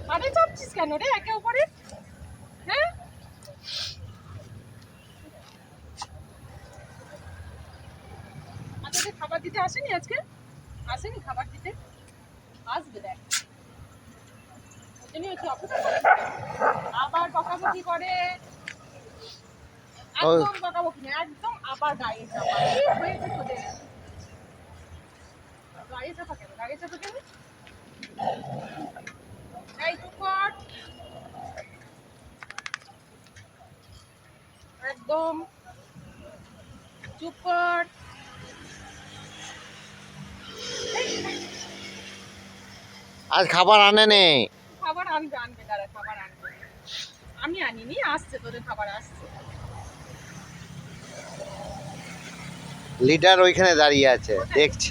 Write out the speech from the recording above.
ঘাড়ে চাপছিস কেন রে একে উপরে? হ্যাঁ, আচ্ছা খাবার দিতে আসেনি আজকে? আসেনি খাবার দিতে? আসবে দেখ। ওজন্যই হচ্ছে অপেক্ষা করে। আবার বকাবকি করে। একদম বকাবকি না, একদম আবার গায়ে চাপা। কি হয়েছে তোদের? গায়ে চাপা কেন? গায়ে চাপা কেন? এই চুপ কর। একদম চুপ কর। আজ খাবার আনে নে। খাবার আনবে আনবে দাঁড়া, খাবার আনবে। আমি আনিনি, আসছে তোদের খাবার আসছে। লিডার ওইখানে দাঁড়িয়ে আছে, কোথায়? দেখছি।